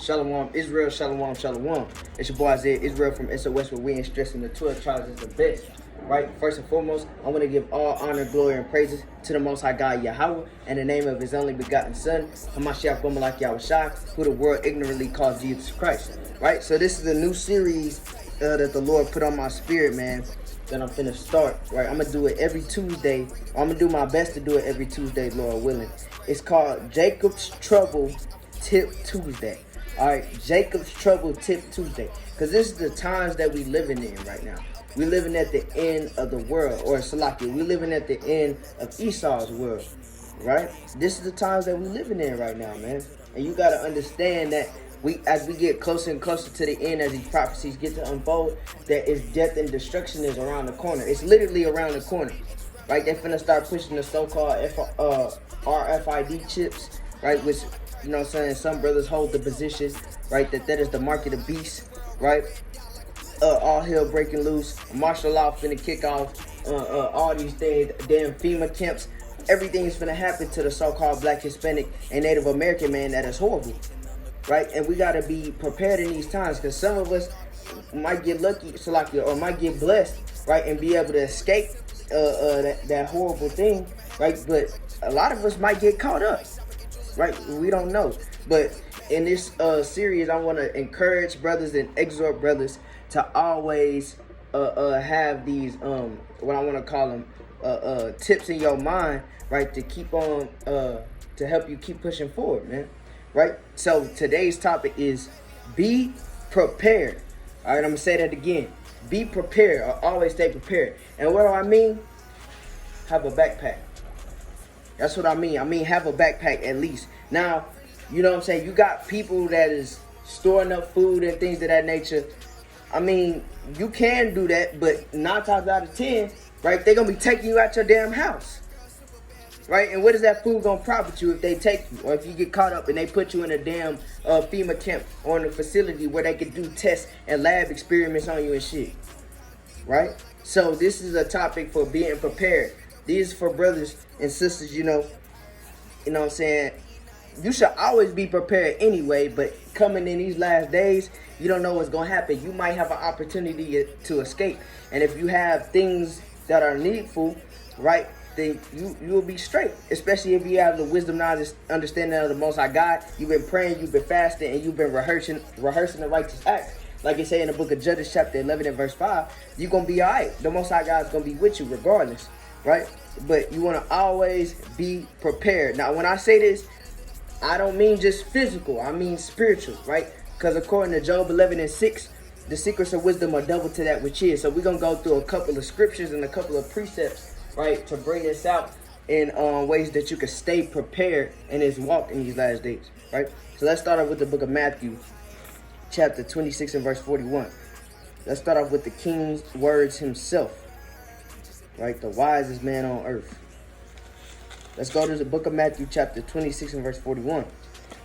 Shalom Israel, shalom, shalom. It's your boy Isaiah Israel from SOS, where we ain't stressing the 12 tribes is the best. Right? First and foremost, I want to give all honor, glory, and praises to the Most High God Yahweh in the name of His only begotten Son, Hamashiach Bomalak Yahushua, who the world ignorantly calls Jesus Christ. Right? So this is a new series that the Lord put on my spirit, man, that I'm finna start. Right? I'm gonna do it every Tuesday. I'm gonna do my best to do it every Tuesday, Lord willing. It's called Jacob's Trouble Tip Tuesday. All right, Jacob's Trouble Tip Tuesday, because this is the times that we living in right now. We living at the end of the world, or Salakia, we living at the end of Esau's world, right? This is the times that we living in right now, man. And you got to understand that as we get closer and closer to the end, as these prophecies get to unfold, that its death and destruction is around the corner. It's literally around the corner, right? They're finna start pushing the so-called RFID chips, right? Which, you know what I'm saying, some brothers hold the position, right, that is the mark of the beast, right? All hell breaking loose, martial law finna kick off, all these things, damn FEMA camps, everything's finna happen to the so-called Black, Hispanic, and Native American man. That is horrible, right? And we gotta be prepared in these times, because some of us might get lucky, Salakia, or might get blessed, right, and be able to escape that horrible thing, right? But a lot of us might get caught up. Right, we don't know. But in this series, I want to encourage brothers and exhort brothers to always have these what I want to call them tips in your mind, right, to keep on to help you keep pushing forward, man. Right. So today's topic is be prepared. All right, I'm gonna say that again. Be prepared, or always stay prepared. And what do I mean? Have a backpack. That's what I mean. I mean, have a backpack at least. Now, you know what I'm saying? You got people that is storing up food and things of that nature. I mean, you can do that, but 9 times out of 10, right, they're going to be taking you out your damn house. Right? And what is that food going to profit you if they take you? Or if you get caught up and they put you in a damn FEMA camp or in a facility where they can do tests and lab experiments on you and shit. Right? So this is a topic for being prepared. These are for brothers and sisters, you know what I'm saying? You should always be prepared anyway, but coming in these last days, you don't know what's going to happen. You might have an opportunity to escape. And if you have things that are needful, right, then you will be straight. Especially if you have the wisdom, knowledge, understanding of the Most High God. You've been praying, you've been fasting, and you've been rehearsing the righteous acts. Like it say in the book of Judges chapter 11 and verse 5, you're going to be all right. The Most High God is going to be with you regardless. Right? But you want to always be prepared. Now, when I say this, I don't mean just physical. I mean spiritual, right? Because according to Job 11 and 6, the secrets of wisdom are double to that which is. So we're going to go through a couple of scriptures and a couple of precepts, right, to bring this out in ways that you can stay prepared in this walk in these last days, right? So let's start off with the book of Matthew, chapter 26 and verse 41. Let's start off with the king's words himself. Right, the wisest man on earth. Let's go to the book of Matthew, chapter 26 and verse 41.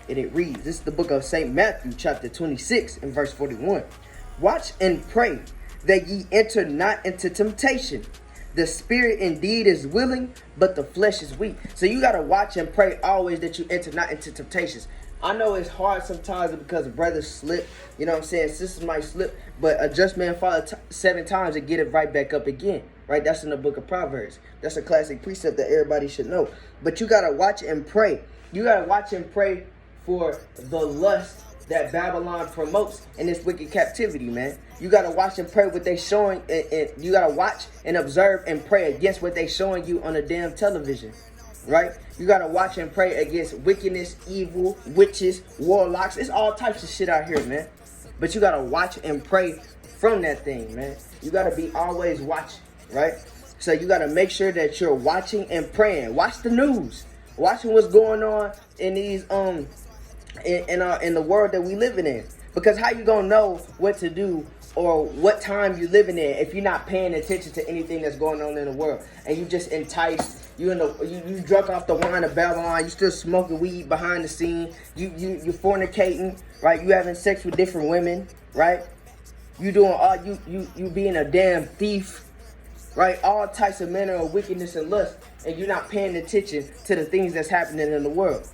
And it reads, this is the book of St. Matthew, chapter 26 and verse 41. Watch and pray that ye enter not into temptation. The spirit indeed is willing, but the flesh is weak. So you got to watch and pray always that you enter not into temptations. I know it's hard sometimes because brothers slip, you know what I'm saying? Sisters might slip, but a just man fall 7 times and get it right back up again. Right? That's in the book of Proverbs. That's a classic precept that everybody should know. But you got to watch and pray. You got to watch and pray for the lust that Babylon promotes in this wicked captivity, man. You got to watch and pray what they showing. And you got to watch and observe and pray against what they showing you on the damn television. Right? You got to watch and pray against wickedness, evil, witches, warlocks. It's all types of shit out here, man. But you got to watch and pray from that thing, man. You got to be always watching. Right? So you got to make sure that you're watching and praying. Watch the news. Watching what's going on in these in the world that we living in. Because how you gonna know what to do or what time you living in if you're not paying attention to anything that's going on in the world, and you just enticed, you drunk off the wine of Babylon, you still smoking weed behind the scene, you fornicating, right? You having sex with different women, right? You doing all you being a damn thief. Right? All types of manner of wickedness and lust, and you're not paying attention to the things that's happening in the world.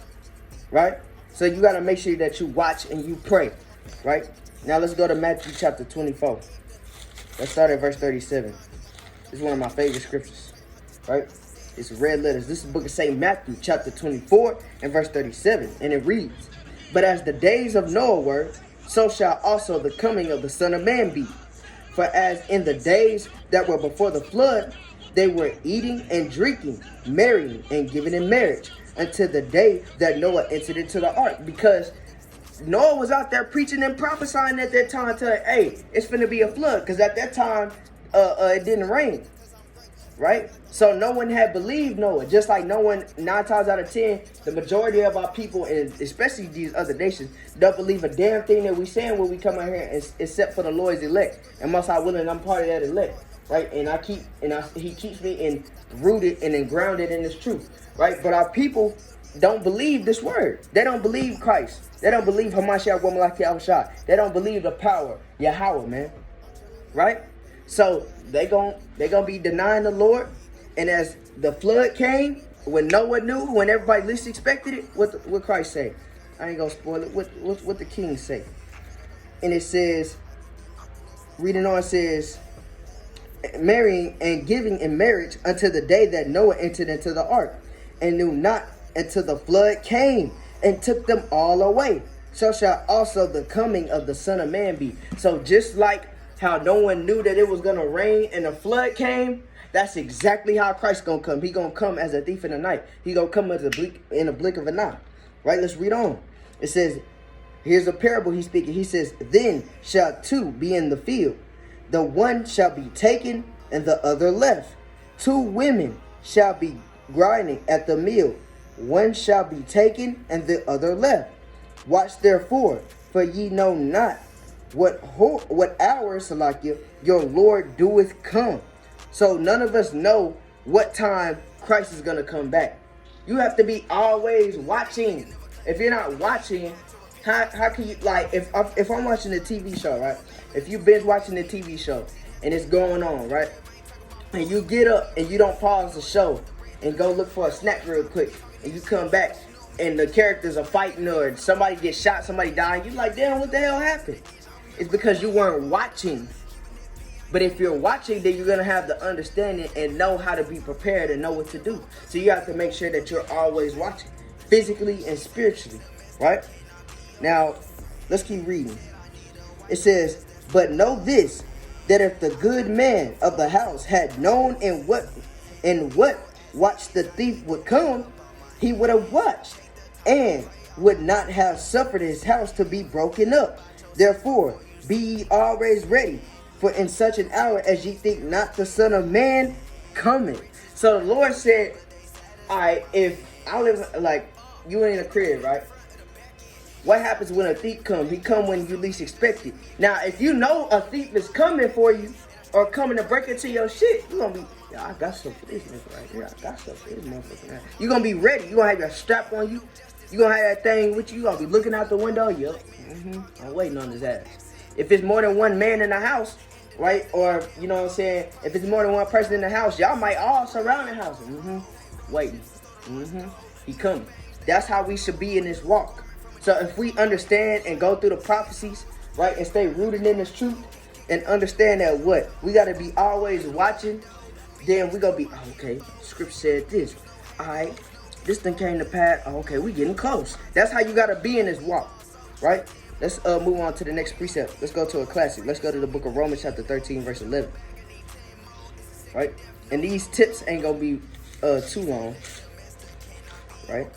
Right? So you got to make sure that you watch and you pray, right? Now let's go to Matthew chapter 24. Let's start at verse 37. This is one of my favorite scriptures, right? It's red letters. This is the book of St. Matthew chapter 24 and verse 37. And it reads, "But as the days of Noah were, so shall also the coming of the Son of Man be. For as in the days that were before the flood, they were eating and drinking, marrying and giving in marriage, until the day that Noah entered into the ark." Because Noah was out there preaching and prophesying at that time, telling, hey, it's finna be a flood. Because at that time, it didn't rain, right? So no one had believed Noah. Just like no one, 9 times out of 10, the majority of our people, and especially these other nations, don't believe a damn thing that we saying when we come out here, except for the Lord's elect. And most high willing, I'm part of that elect, right? And he keeps me in rooted and in grounded in this truth, right? But our people don't believe this word. They don't believe Christ. They don't believe Hamashiach Wamalaki Yahushua. They don't believe the power Yahweh, man, right? So they gon' be denying the Lord. And as the flood came, when Noah knew, when everybody least expected it, what Christ say? I ain't gonna spoil it. What the king say? And it says, reading on, it says, marrying and giving in marriage until the day that Noah entered into the ark, and knew not until the flood came and took them all away. So shall also the coming of the Son of Man be. So just like how no one knew that it was going to rain and a flood came, that's exactly how Christ going to come. He going to come as a thief in the night. He going to come in a blink of an eye. Right? Let's read on. It says, here's a parable he's speaking. He says, "Then shall two be in the field. The one shall be taken and the other left. 2 women shall be grinding at the mill. One shall be taken and the other left. Watch therefore, for ye know not what hour, Salakia, your Lord doeth come." So none of us know what time Christ is going to come back. You have to be always watching. If you're not watching, how can you, like, if I'm watching a TV show, right? If you binge watching the TV show and it's going on, right? And you get up and you don't pause the show and go look for a snack real quick, and you come back and the characters are fighting or somebody gets shot, somebody dying, you're like, damn, what the hell happened? It's because you weren't watching. But if you're watching, then you're going to have the understanding and know how to be prepared and know what to do. So you have to make sure that you're always watching, physically and spiritually, right? Now, let's keep reading. It says, "But know this, that if the good man of the house had known in what watch the thief would come, he would have watched, and would not have suffered his house to be broken up. Therefore, be ye always ready, for in such an hour as ye think not the Son of Man coming." So the Lord said, all right, if I live, like, you in a crib, right? What happens when a thief comes? He come when you least expect it. Now, if you know a thief is coming for you or coming to break into your shit, you're going to be, yeah, I got stuff for this nigga right here. I got stuff for this motherfucker. You're going to be ready. You're going to have your strap on you. You're going to have that thing with you. You're going to be looking out the window. Yup. I'm waiting on his ass. If it's more than one man in the house, right? Or, you know what I'm saying? If it's more than one person in the house, y'all might all surround the house. Waiting. He coming. That's how we should be in this walk. So if we understand and go through the prophecies, right, and stay rooted in this truth, and understand that what? We got to be always watching, then we going to be, oh, okay, scripture said this. All right, this thing came to pass. Oh, okay, we getting close. That's how you got to be in this walk, right? Let's move on to the next precept. Let's go to a classic. Let's go to the book of Romans chapter 13, verse 11. Right? And these tips ain't going to be too long, right?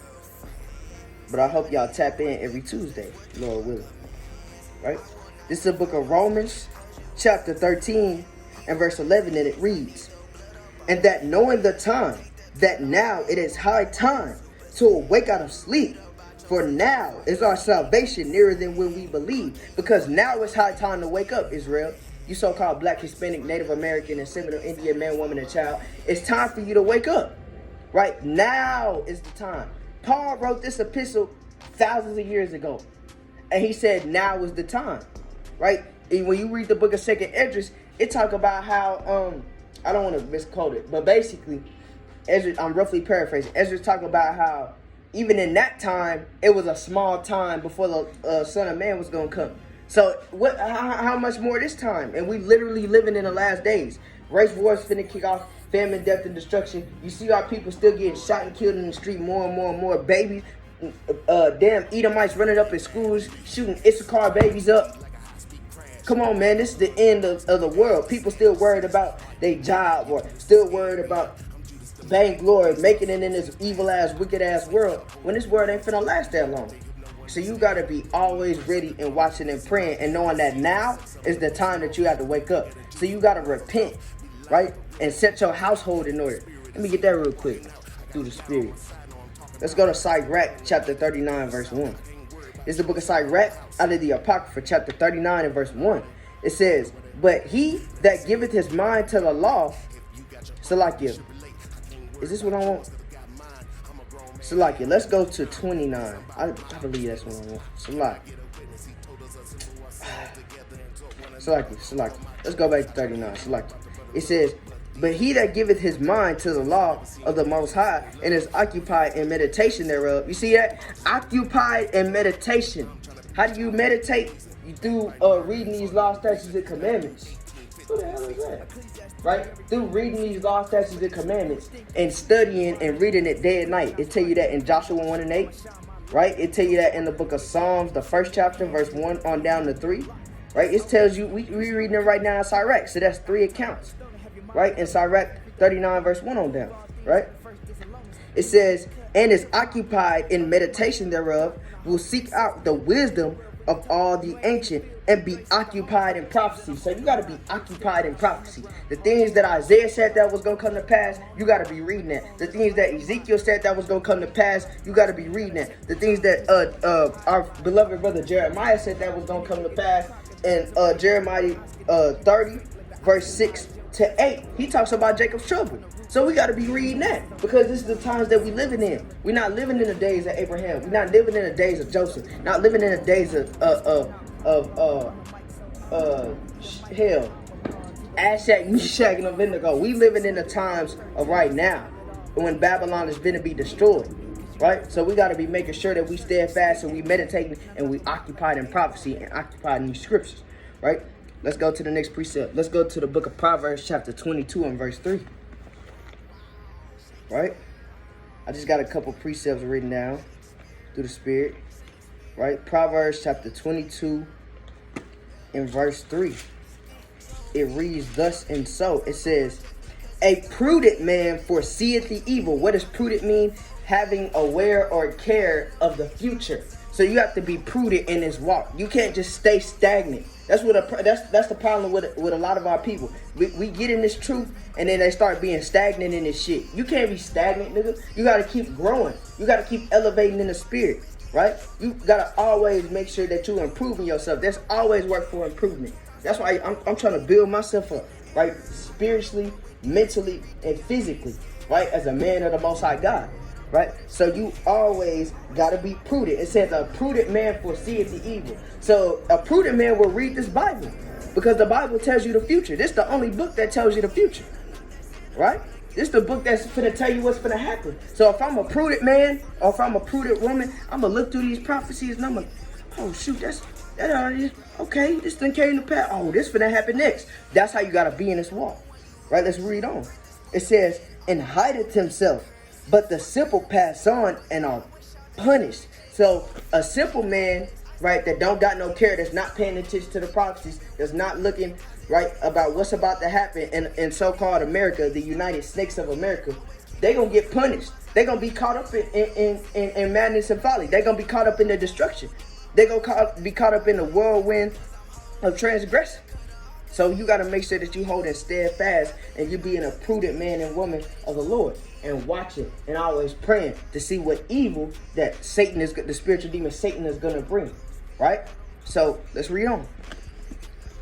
But I hope y'all tap in every Tuesday, Lord willing. Right? This is the book of Romans, chapter 13, and verse 11, and it reads, "And that knowing the time, that now it is high time to awake out of sleep, for now is our salvation nearer than when we believe." Because now it's high time to wake up, Israel. You so-called Black, Hispanic, Native American, and Seminole Indian man, woman, and child. It's time for you to wake up. Right? Now is the time. Paul wrote this epistle thousands of years ago, and he said now is the time, right? And when you read the book of 2nd Esdras, it talk about how I don't want to misquote it, but basically, Esdras, I'm roughly paraphrasing. Esdras talk about how even in that time, it was a small time before the Son of Man was going to come. So what? How much more this time? And we literally living in the last days. Race wars finna kick off, famine, death, and destruction. You see our people still getting shot and killed in the street more and more and more. Babies, damn Edomites running up in schools, shooting Issachar babies up. Come on, man, this is the end of the world. People still worried about their job or still worried about vainglory, making it in this evil-ass, wicked-ass world when this world ain't finna last that long. So you got to be always ready and watching and praying and knowing that now is the time that you have to wake up. So you got to repent, right? And set your household in order. Let me get that real quick through the Spirit. Let's go to Sirach chapter 39 verse 1. It's the book of Sirach out of the Apocrypha chapter 39 and verse 1. It says, but he that giveth his mind to the law, Salakia. Is this what I want? Salakia. Let's go to 29. I believe that's what I want. Salakia. Let's go back to 39. Salakia. It says, but he that giveth his mind to the law of the Most High and is occupied in meditation thereof. You see that? Occupied in meditation. How do you meditate? You do reading these laws, statutes, and commandments. What the hell is that? Right? Through reading these laws, statutes, and commandments and studying and reading it day and night. It tell you that in Joshua 1 and 8. Right? It tell you that in the book of Psalms, the first chapter, verse 1 on down to 3. Right? It tells you, we reading it right now in Sirach. So that's 3 accounts. Right? In Sirach 39 verse 1 on down. Right? It says, and is occupied in meditation thereof, will seek out the wisdom of all the ancient and be occupied in prophecy. So you got to be occupied in prophecy. The things that Isaiah said that was going to come to pass, you got to be reading that. The things that Ezekiel said that was going to come to pass, you got to be reading that. The things that our beloved brother Jeremiah said that was going to come to pass in Jeremiah 30 verse 6 to 8, he talks about Jacob's trouble. So we got to be reading that because this is the times that we living in. We're not living in the days of Abraham. We're not living in the days of Joseph. Not living in the days of hell, Ashak, Meshach, and Abednego. We living in the times of right now when Babylon is going to be destroyed. Right? So we got to be making sure that we steadfast and we meditating and we occupied in prophecy and occupied in these scriptures. Right? Let's go to the next precept. Let's go to the book of Proverbs chapter 22 and verse 3. Right? I just got a couple precepts written down through the Spirit. Right? Proverbs chapter 22 and verse 3. It reads thus and so. It says, a prudent man foreseeth the evil. What does prudent mean? Having aware or care of the future. So you have to be prudent in this walk. You can't just stay stagnant. That's that's the problem with a lot of our people. We get in this truth and then they start being stagnant in this shit. You can't be stagnant, nigga. You gotta keep growing. You gotta keep elevating in the spirit, right? You gotta always make sure that you're improving yourself. There's always work for improvement. That's why I'm trying to build myself up, right? Spiritually, mentally, and physically, right? As a man of the Most High God. Right? So you always got to be prudent. It says a prudent man foreseeth the evil. So a prudent man will read this Bible because the Bible tells you the future. This is the only book that tells you the future. Right? This is the book that's going to tell you what's going to happen. So if I'm a prudent man or if I'm a prudent woman, I'm going to look through these prophecies and I'm going to, oh shoot, that already, okay, this thing came to pass. Oh, this going to happen next. That's how you got to be in this walk. Right? Let's read on. It says, and hideth himself. But the simple pass on and are punished. So a simple man, right, that don't got no care, that's not paying attention to the prophecies, that's not looking, right, about what's about to happen in so-called America, the United Snakes of America, they gonna get punished. They gonna be caught up in madness and folly. They gonna be caught up in the destruction. They gonna be caught up in the whirlwind of transgression. So you got to make sure that you hold it steadfast and you being a prudent man and woman of the Lord and watching and always praying to see what evil that Satan is, the spiritual demon Satan is going to bring. Right? So let's read on.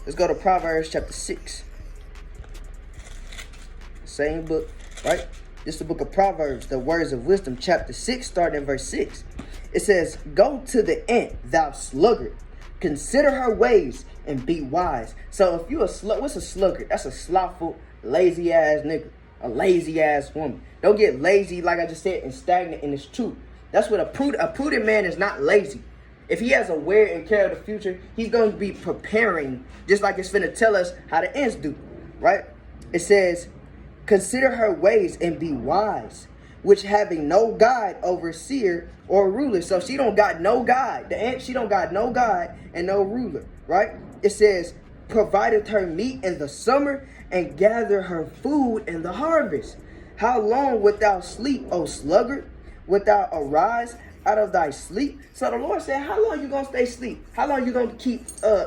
Let's go to Proverbs chapter 6. Same book, right? This is the book of Proverbs, the words of wisdom, chapter 6, starting in verse 6. It says, go to the ant, thou sluggard. Consider her ways and be wise. So if you what's a sluggard? That's a slothful, lazy ass nigga, a lazy ass woman. Don't get lazy, like I just said, and stagnant in this truth. That's what a prudent man is not lazy. If he has aware and care of the future, he's going to be preparing, just like it's finna tell us how the ants do, right? It says, consider her ways and be wise, which having no guide, overseer, or ruler. So she don't got no guide. The ant, she don't got no guide and no ruler, right? It says, provided her meat in the summer and gather her food in the harvest. How long wilt thou sleep, O sluggard? Wilt thou arise out of thy sleep? So the Lord said, how long you gonna stay asleep? How long you gonna keep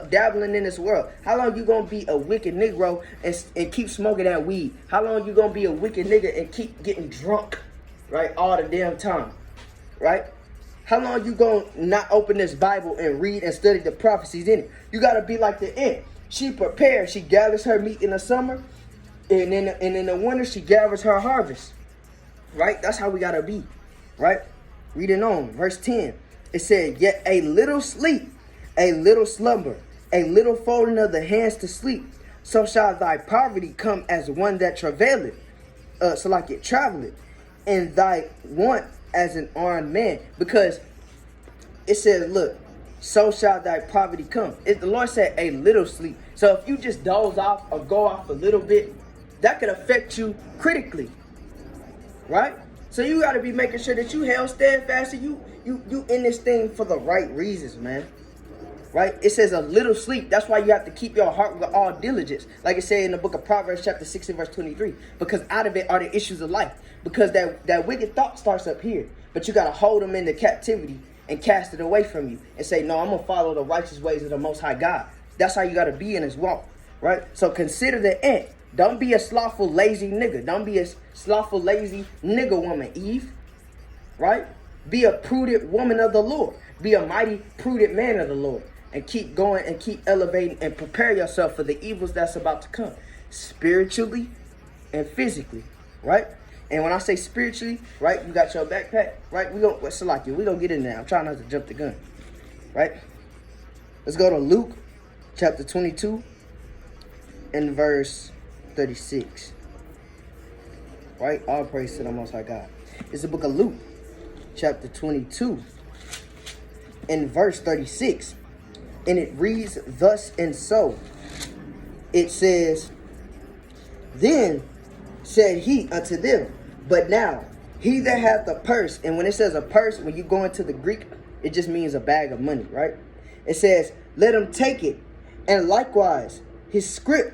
dabbling in this world? How long you gonna be a wicked Negro and keep smoking that weed? How long you gonna be a wicked nigga and keep getting drunk, right, all the damn time, right? How long you gonna not open this Bible and read and study the prophecies in it? You gotta be like the ant. She prepares. She gathers her meat in the summer, and in the winter she gathers her harvest, right? That's how we gotta be, right? Reading on, verse 10, it said, yet a little sleep, a little slumber, a little folding of the hands to sleep, so shall thy poverty come as one that travaileth, so like it traveleth, and thy want as an armed man. Because it says, look, so shall thy poverty come. If the Lord said a little sleep. So if you just doze off or go off a little bit, that could affect you critically, right? So you got to be making sure that you held steadfast and you in this thing for the right reasons, man. Right? It says a little sleep. That's why you have to keep your heart with all diligence. Like it said in the book of Proverbs chapter 6 and verse 23. Because out of it are the issues of life. Because that wicked thought starts up here. But you got to hold them into captivity and cast it away from you. And say, no, I'm going to follow the righteous ways of the Most High God. That's how you got to be in this walk. Right? So consider the ant. Don't be a slothful, lazy nigga. Don't be a slothful, lazy nigga woman, Eve. Right? Be a prudent woman of the Lord. Be a mighty, prudent man of the Lord. And keep going and keep elevating and prepare yourself for the evils that's about to come. Spiritually and physically. Right? And when I say spiritually, right, you got your backpack. Right? We gonna get in there. I'm trying not to jump the gun. Right? Let's go to Luke chapter 22 and verse 36. Right? All praise to the Most High God. It's the book of Luke, chapter 22, and verse 36. And it reads thus and so. It says, then said he unto them, but now he that hath a purse, and when it says a purse, when you go into the Greek, it just means a bag of money, right? It says, let him take it, and likewise his scrip.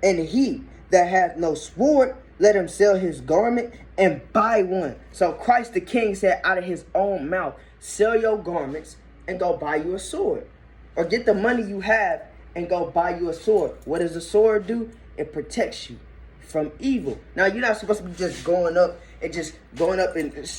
And he that hath no sword, let him sell his garment and buy one. So Christ the King said out of his own mouth, sell your garments and go buy you a sword. Or get the money you have and go buy you a sword. What does a sword do? It protects you from evil. Now, you're not supposed to be just going up and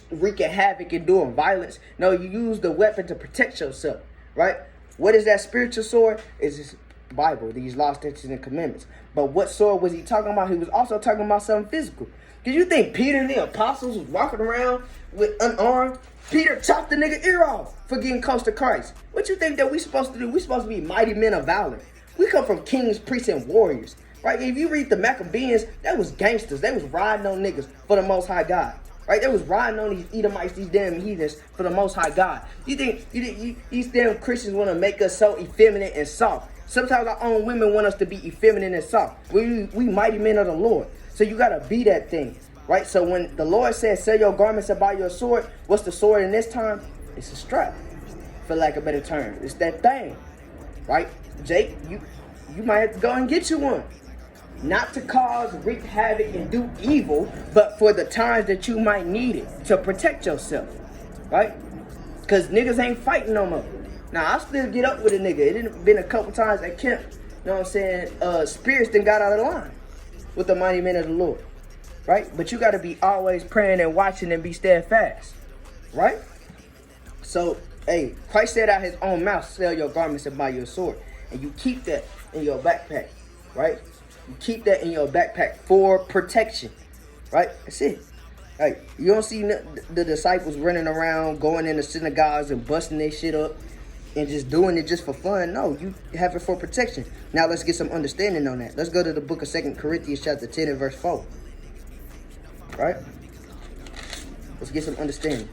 wreaking havoc and doing violence. No, you use the weapon to protect yourself, right? What is that spiritual sword? Is this Bible, these law, statutes, and commandments. But what sword was he talking about? He was also talking about something physical. Did you think Peter and the apostles was walking around with unarmed? Peter chopped the nigga ear off for getting close to Christ. What you think that we supposed to do? We supposed to be mighty men of valor. We come from kings, priests, and warriors. Right? If you read the Maccabees, that was gangsters. They was riding on niggas for the Most High God. Right? They was riding on these Edomites, these damn heathens for the Most High God. You think these damn Christians want to make us so effeminate and soft? Sometimes our own women want us to be effeminate and soft. We mighty men of the Lord. So you got to be that thing. Right? So when the Lord says, sell your garments and buy your sword, what's the sword in this time? It's a strap, for lack of a better term. It's that thing. Right? Jake, you might have to go and get you one. Not to cause, wreak havoc, and do evil, but for the times that you might need it to protect yourself. Right? Because niggas ain't fighting no more. Now, I still get up with a nigga. It done been a couple times at camp. You know what I'm saying? Spirits done got out of line with the mighty men of the Lord. Right? But you got to be always praying and watching and be steadfast. Right? So, hey, Christ said out his own mouth, sell your garments and buy your sword. And you keep that in your backpack. Right? You keep that in your backpack for protection. Right? That's it. Hey, you don't see the disciples running around, going into synagogues and busting their shit up and just doing it just for fun. No, you have it for protection. Now let's get some understanding on that. Let's go to the book of 2 Corinthians chapter 10 and verse 4. Right? Let's get some understanding.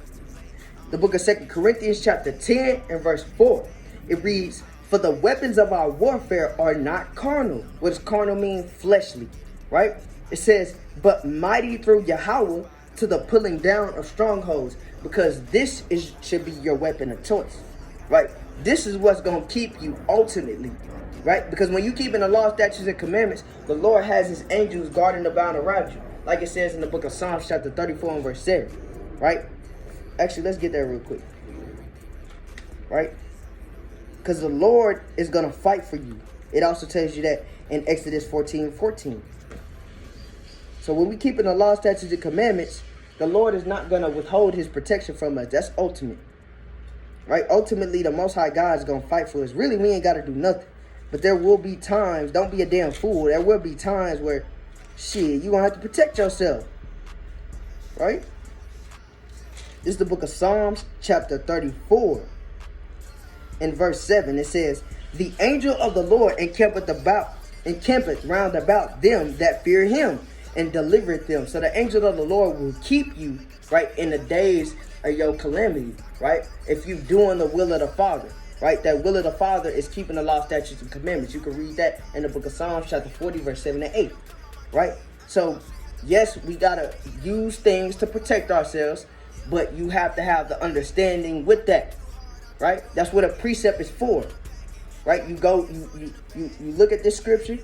The book of 2 Corinthians chapter 10 and verse 4. It reads, for the weapons of our warfare are not carnal. What does carnal mean? Fleshly, right? It says, but mighty through Yahweh to the pulling down of strongholds, because this should be your weapon of choice, right? This is what's going to keep you ultimately, right? Because when you keep in the law, statutes, and commandments, the Lord has his angels guarding about around you. Like it says in the book of Psalms chapter 34 and verse 7, right? Actually, let's get there real quick, right? Because the Lord is going to fight for you. It also tells you that in Exodus 14:14. So when we keep in the law, statutes, and commandments, the Lord is not going to withhold his protection from us. That's ultimate, right? Ultimately, the Most High God is going to fight for us. Really, we ain't got to do nothing. But there will be times, don't be a damn fool, there will be times where, shit, you're going to have to protect yourself, right? This is the book of Psalms, chapter 34, in verse 7. It says, the angel of the Lord encampeth round about them that fear him, and delivereth them. So the angel of the Lord will keep you, right, in the days of your calamity, right? If you're doing the will of the Father, right? That will of the Father is keeping the law, statutes, and commandments. You can read that in the book of Psalms, chapter 40, verse 7 and 8, right? So, yes, we got to use things to protect ourselves, but you have to have the understanding with that, right? That's what a precept is for, right? You go, you look at this scripture,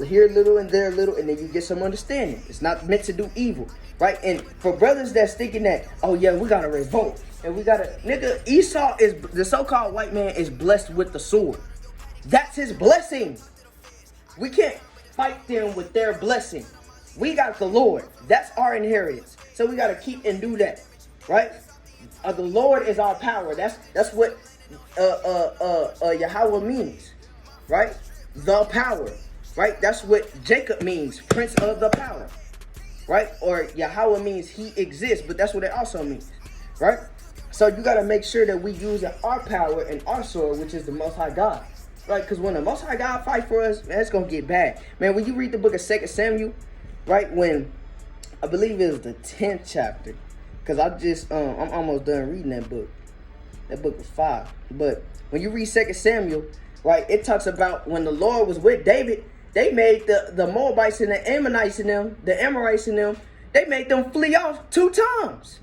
here a little and there a little, and then you get some understanding. It's not meant to do evil, right? And for brothers that's thinking that, oh yeah, we gotta revolt, and we gotta, nigga, Esau is, the so-called white man is blessed with the sword. That's his blessing. We can't fight them with their blessing. We got the Lord. That's our inheritance. So we gotta keep and do that, right? The Lord is our power. That's what Yahweh means, right? The power. Right? That's what Jacob means, prince of the power. Right? Or Yahweh means he exists, but that's what it also means. Right? So you got to make sure that we use our power and our sword, which is the Most High God. Right? Because when the Most High God fight for us, man, it's going to get bad. Man, when you read the book of 2 Samuel, right? When, I believe it was the 10th chapter. Because I'm almost done reading that book. That book was 5. But when you read 2 Samuel, right? It talks about when the Lord was with David, they made the Moabites and the Ammonites and them, the Amorites and them, they made them flee off 2 times.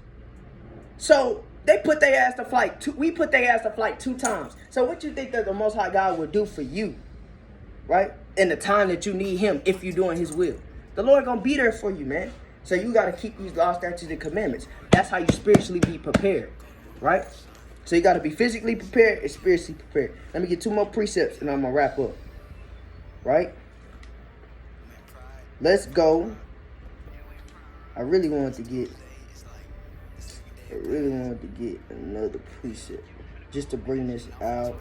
So they put their ass to flight. We put their ass to flight 2 times. So what you think that the Most High God would do for you, right? In the time that you need him, if you're doing his will. The Lord gonna be there for you, man. So you got to keep these law, statutes, and commandments. That's how you spiritually be prepared, right? So you got to be physically prepared and spiritually prepared. Let me get 2 more precepts and I'm going to wrap up, right? Let's go. I really wanted to get another precept just to bring this out.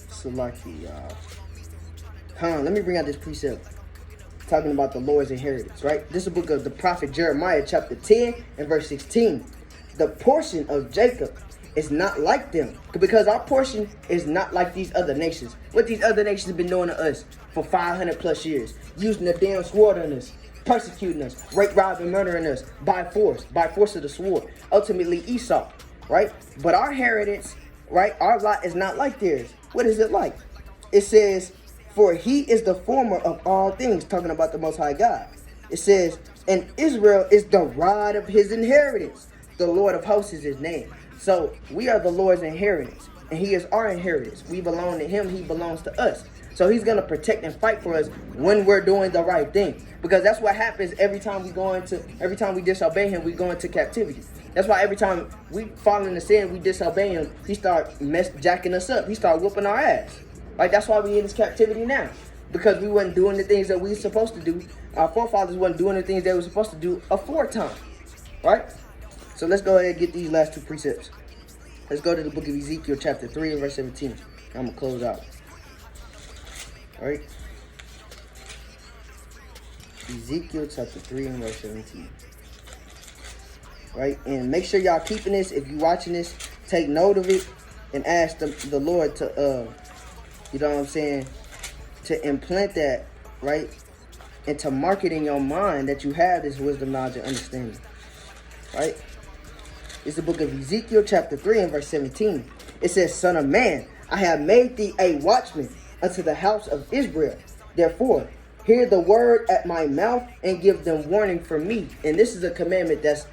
Salaki, y'all. Let me bring out this precept talking about the Lord's inheritance, right? This is the book of the prophet Jeremiah, chapter 10 and verse 16. The portion of Jacob is not like them, because our portion is not like these other nations. What these other nations have been doing to us for 500 plus years, using the damn sword on us, persecuting us, rape, robbing, murdering us by force of the sword. Ultimately Esau, right? But our inheritance, right? Our lot is not like theirs. What is it like? It says, for he is the former of all things, talking about the Most High God. It says, and Israel is the rod of his inheritance. The Lord of hosts is his name. So we are the Lord's inheritance, and he is our inheritance. We belong to him. He belongs to us. So he's going to protect and fight for us when we're doing the right thing. Because that's what happens every time we disobey him, we go into captivity. That's why every time we fall into sin, we disobey him, he start jacking us up. He start whooping our ass. Like, that's why we in this captivity now. Because we wasn't doing the things that we were supposed to do. Our forefathers wasn't doing the things they were supposed to do aforetime. Right? So let's go ahead and get these last 2 precepts. Let's go to the book of Ezekiel, chapter 3 and verse 17. I'm going to close out. All right? Ezekiel, chapter 3 and verse 17. Right? And make sure y'all keeping this. If you're watching this, take note of it and ask the Lord to, you know what I'm saying, to implant that, right? And to mark it in your mind that you have this wisdom, knowledge, and understanding. right? It's the book of Ezekiel chapter 3 and verse 17. It says, Son of man, I have made thee a watchman unto the house of Israel. Therefore, hear the word at my mouth and give them warning from me. And this is a commandment that's,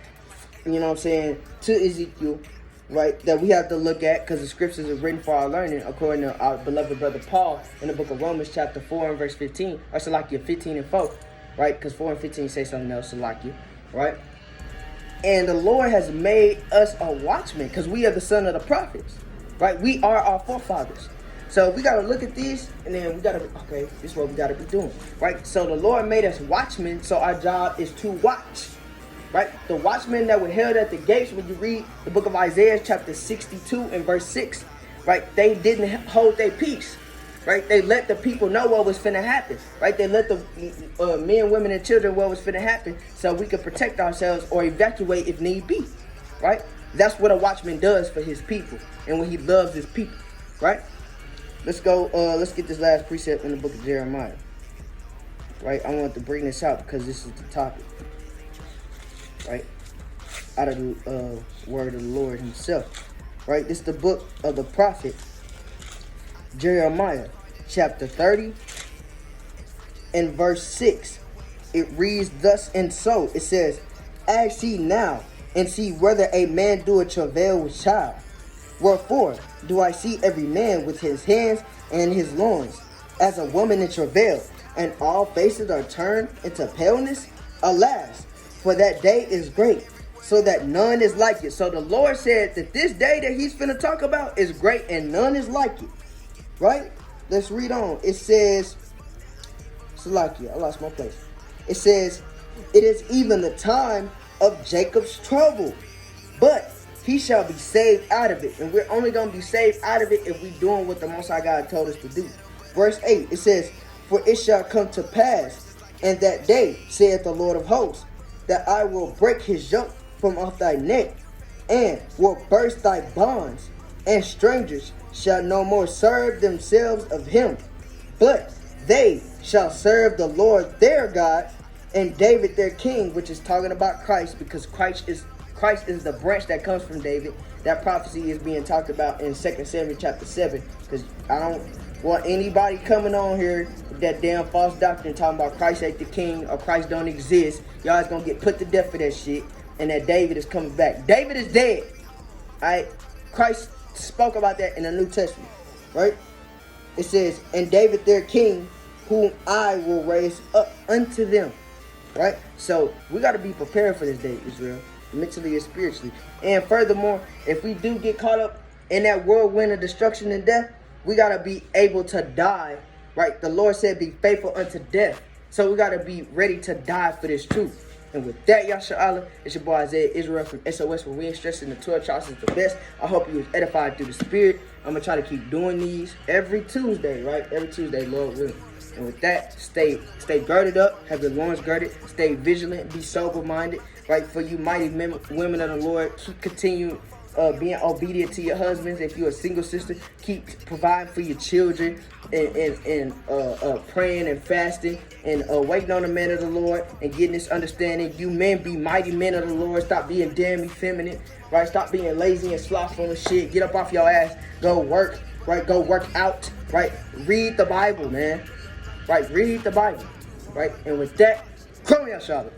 you know what I'm saying, to Ezekiel, right, that we have to look at because the scriptures are written for our learning, according to our beloved brother Paul in the book of Romans chapter 4 and verse 15, or Salakia 15 and 4, right, because 4 and 15 say something else, Salakia, right? And the Lord has made us a watchman because we are the son of the prophets, right? We are our forefathers. So we got to look at these, and then we got to, okay, this is what we got to be doing, right? So the Lord made us watchmen, so our job is to watch, right? The watchmen that were held at the gates, when you read the book of Isaiah chapter 62 and verse 6, right? They didn't hold their peace, right? They let the people know what was finna happen, right? They let the men, women, and children what was finna happen so we could protect ourselves or evacuate if need be, right? That's what a watchman does for his people and when he loves his people, right? Let's go, let's get this last precept in the book of Jeremiah, right? I want to bring this out because this is the topic, right? Out of the word of the Lord himself, right? This is the book of the prophet Jeremiah chapter 30 and verse 6. It reads thus and so. It says, Ask ye now and see whether a man do a travail with child. Wherefore do I see every man with his hands and his loins, as a woman in travail, and all faces are turned into paleness? Alas, for that day is great, so that none is like it. So the Lord said that this day that he's finna talk about is great and none is like it. Right? Let's read on. It says, Salakia, I lost my place. It says, It is even the time of Jacob's trouble, but he shall be saved out of it. And we're only going to be saved out of it if we're doing what the Most High God told us to do. Verse 8, it says, For it shall come to pass in that day, saith the Lord of hosts, that I will break his yoke from off thy neck, and will burst thy bonds, and strangers shall no more serve themselves of him, but they shall serve the Lord their God, and David their king, which is talking about Christ, because Christ is the branch that comes from David. That prophecy is being talked about in 2 Samuel chapter 7, because I don't want anybody coming on here with that damn false doctrine talking about Christ ain't the king or Christ don't exist. Y'all is going to get put to death for that shit, and that David is coming back. David is dead. Alright? Christ spoke about that in the New Testament, right? It says, And David their king, whom I will raise up unto them, right? So we got to be prepared for this day, Israel, mentally and spiritually. And furthermore, if we do get caught up in that whirlwind of destruction and death, we got to be able to die, right? The Lord said, Be faithful unto death. So we got to be ready to die for this truth. And with that, Yasha'Allah, it's your boy Isaiah Israel from SOS, where we ain't stressing the 12 trials is the best. I hope you was edified through the spirit. I'm going to try to keep doing these every Tuesday, right? Every Tuesday, Lord willing. And with that, stay girded up, have your loins girded, stay vigilant, be sober-minded, right? For you mighty women of the Lord, continue being obedient to your husbands. If you're a single sister, keep providing for your children and praying and fasting and waiting on the man of the Lord and getting this understanding. You men be mighty men of the Lord. Stop being damn effeminate, right? Stop being lazy and slothful and shit. Get up off your ass. Go work, right? Go work out, right? Read the Bible, man. Right? Read the Bible, right? And with that, come here, Charlotte.